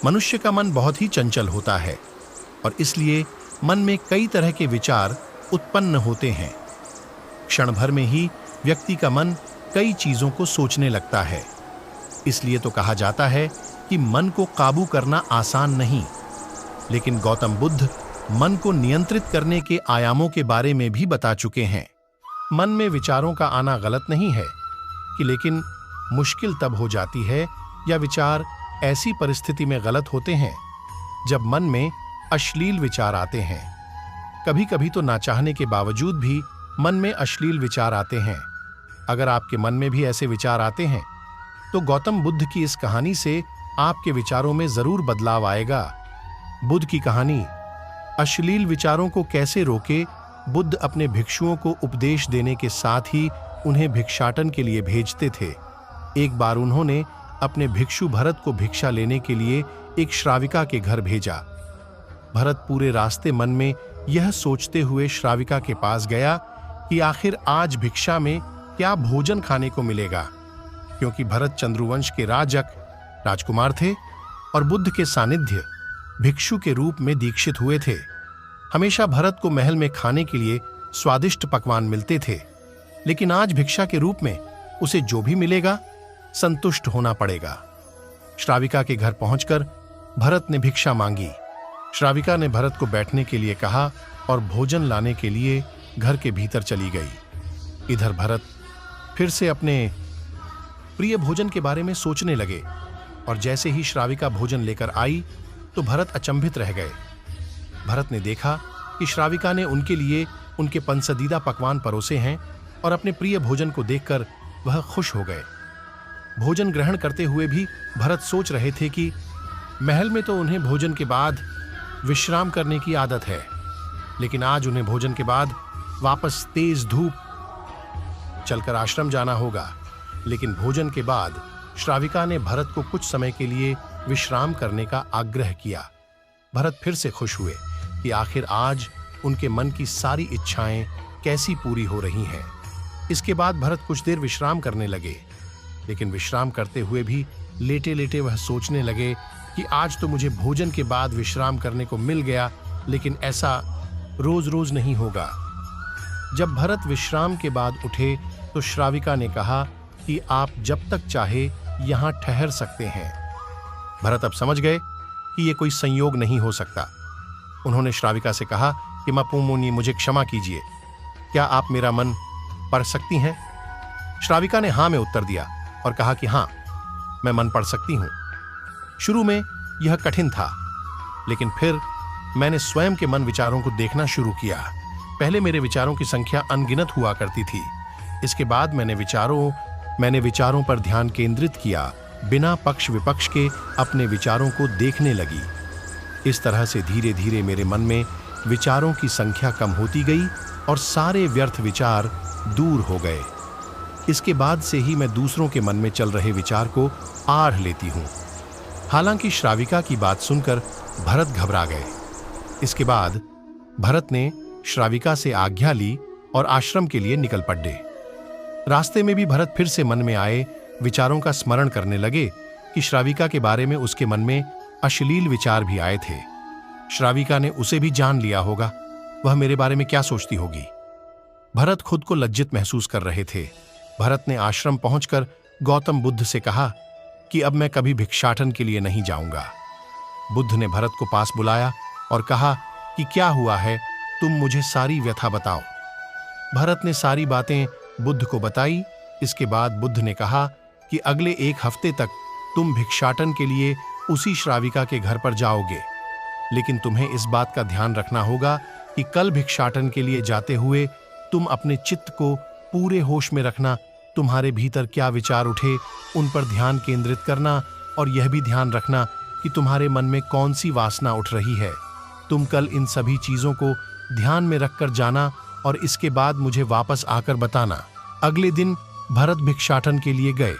मनुष्य का मन बहुत ही चंचल होता है और इसलिए मन में कई तरह के विचार उत्पन्न होते हैं। क्षण भर में ही व्यक्ति का मन कई चीजों को सोचने लगता है। इसलिए तो कहा जाता है कि मन को काबू करना आसान नहीं। लेकिन गौतम बुद्ध मन को नियंत्रित करने के आयामों के बारे में भी बता चुके हैं। मन में विचारों का आना गलत नहीं है कि लेकिन मुश्किल तब हो जाती है या विचार ऐसी परिस्थिति में गलत होते हैं जब मन में अश्लील विचार आते हैं। कभी कभी तो ना चाहने के बावजूद भी मन में अश्लील विचार आते हैं। अगर आपके मन में भी ऐसे विचार आते हैं तो गौतम बुद्ध की इस कहानी से आपके विचारों में जरूर बदलाव आएगा। बुद्ध की कहानी अश्लील विचारों को कैसे रोके, बुद्ध अपने भिक्षुओं को उपदेश देने के साथ ही उन्हें भिक्षाटन के लिए भेजते थे। एक बार उन्होंने अपने भिक्षु भरत को भिक्षा लेने के लिए एक श्राविका के घर भेजा। भरत पूरे रास्ते मन में यह सोचते हुए श्राविका के पास गया कि आखिर आज भिक्षा में क्या भोजन खाने को मिलेगा, क्योंकि भरत चंद्रवंश के राजकुमार थे और बुद्ध के सानिध्य भिक्षु के रूप में दीक्षित हुए थे। हमेशा भरत को महल में खाने के लिए स्वादिष्ट पकवान मिलते थे, लेकिन आज भिक्षा के रूप में उसे जो भी मिलेगा संतुष्ट होना पड़ेगा। श्राविका के घर पहुंचकर भरत ने भिक्षा मांगी। श्राविका ने भरत को बैठने के लिए कहा और भोजन लाने के लिए घर के भीतर चली गई। इधर भरत फिर से अपने प्रिय भोजन के बारे में सोचने लगे और जैसे ही श्राविका भोजन लेकर आई तो भरत अचंभित रह गए। भरत ने देखा कि श्राविका ने उनके लिए उनके पसंदीदा पकवान परोसे हैं और अपने प्रिय भोजन को देखकर वह खुश हो गए। भोजन ग्रहण करते हुए भी भरत सोच रहे थे कि महल में तो उन्हें भोजन के बाद विश्राम करने की आदत है, लेकिन आज उन्हें भोजन के बाद वापस तेज धूप चलकर आश्रम जाना होगा। लेकिन भोजन के बाद श्राविका ने भरत को कुछ समय के लिए विश्राम करने का आग्रह किया। भरत फिर से खुश हुए कि आखिर आज उनके मन की सारी इच्छाएं कैसी पूरी हो रही हैं। इसके बाद भरत कुछ देर विश्राम करने लगे, लेकिन विश्राम करते हुए भी लेटे लेटे वह सोचने लगे कि आज तो मुझे भोजन के बाद विश्राम करने को मिल गया, लेकिन ऐसा रोज रोज नहीं होगा। जब भरत विश्राम के बाद उठे तो श्राविका ने कहा कि आप जब तक चाहे यहां ठहर सकते हैं। भरत अब समझ गए कि यह कोई संयोग नहीं हो सकता। उन्होंने श्राविका से कहा कि मापू मुनि, मुझे क्षमा कीजिए, क्या आप मेरा मन पढ़ सकती हैं? श्राविका ने हां में उत्तर दिया और कहा कि हां, मैं मन पढ़ सकती हूं। शुरू में यह कठिन था, लेकिन फिर मैंने स्वयं के मन विचारों को देखना शुरू किया। पहले मेरे विचारों की संख्या अनगिनत हुआ करती थी। इसके बाद मैंने विचारों पर ध्यान केंद्रित किया, बिना पक्ष विपक्ष के अपने विचारों को देखने लगी। इस तरह से धीरे धीरे मेरे मन में विचारों की संख्या कम होती गई और सारे व्यर्थ विचार दूर हो गए। इसके बाद से ही मैं दूसरों के मन में चल रहे विचार को आढ़ लेती हूँ। हालांकि श्राविका की बात सुनकर भरत घबरा गए। इसके बाद भरत ने श्राविका से आज्ञा ली और आश्रम के लिए निकल पड़े। रास्ते में भी भरत फिर से मन में आए विचारों का स्मरण करने लगे कि श्राविका के बारे में उसके मन में अश्लील विचार भी आए थे। श्राविका ने उसे भी जान लिया होगा, वह मेरे बारे में क्या सोचती होगी। भरत खुद को लज्जित महसूस कर रहे थे। भरत ने आश्रम पहुंचकर गौतम बुद्ध से कहा कि अब मैं कभी भिक्षाटन के लिए नहीं जाऊंगा। बुद्ध ने भरत को पास बुलाया और कहा कि क्या हुआ है, तुम मुझे सारी व्यथा बताओ। भरत ने सारी बातें बुद्ध को बताई। इसके बाद बुद्ध ने कहा कि अगले एक हफ्ते तक तुम भिक्षाटन के लिए उसी श्राविका के घर पर जाओगे, लेकिन तुम्हें इस बात का ध्यान रखना होगा कि कल भिक्षाटन के लिए जाते हुए तुम अपने चित्त को पूरे होश में रखना। तुम्हारे भीतर क्या विचार उठे उन पर ध्यान केंद्रित करना और यह भी ध्यान रखना कि तुम्हारे मन में कौन सी वासना उठ रही है। तुम कल इन सभी चीजों को ध्यान में रखकर जाना और इसके बाद मुझे वापस आकर बताना। अगले दिन भरत भिक्षाटन के लिए गए।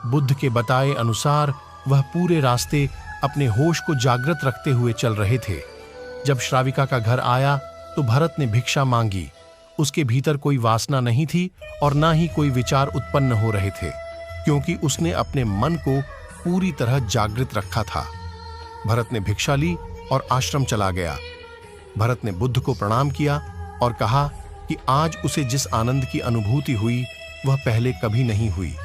बुद्ध के बताए अनुसार वह पूरे रास्ते अपने होश को जागृत रखते हुए चल रहे थे। जब श्राविका का घर आया तो भरत ने भिक्षा मांगी। उसके भीतर कोई वासना नहीं थी और ना ही कोई विचार उत्पन्न हो रहे थे, क्योंकि उसने अपने मन को पूरी तरह जागृत रखा था। भरत ने भिक्षा ली और आश्रम चला गया। भरत ने बुद्ध को प्रणाम किया और कहा कि आज उसे जिस आनंद की अनुभूति हुई वह पहले कभी नहीं हुई।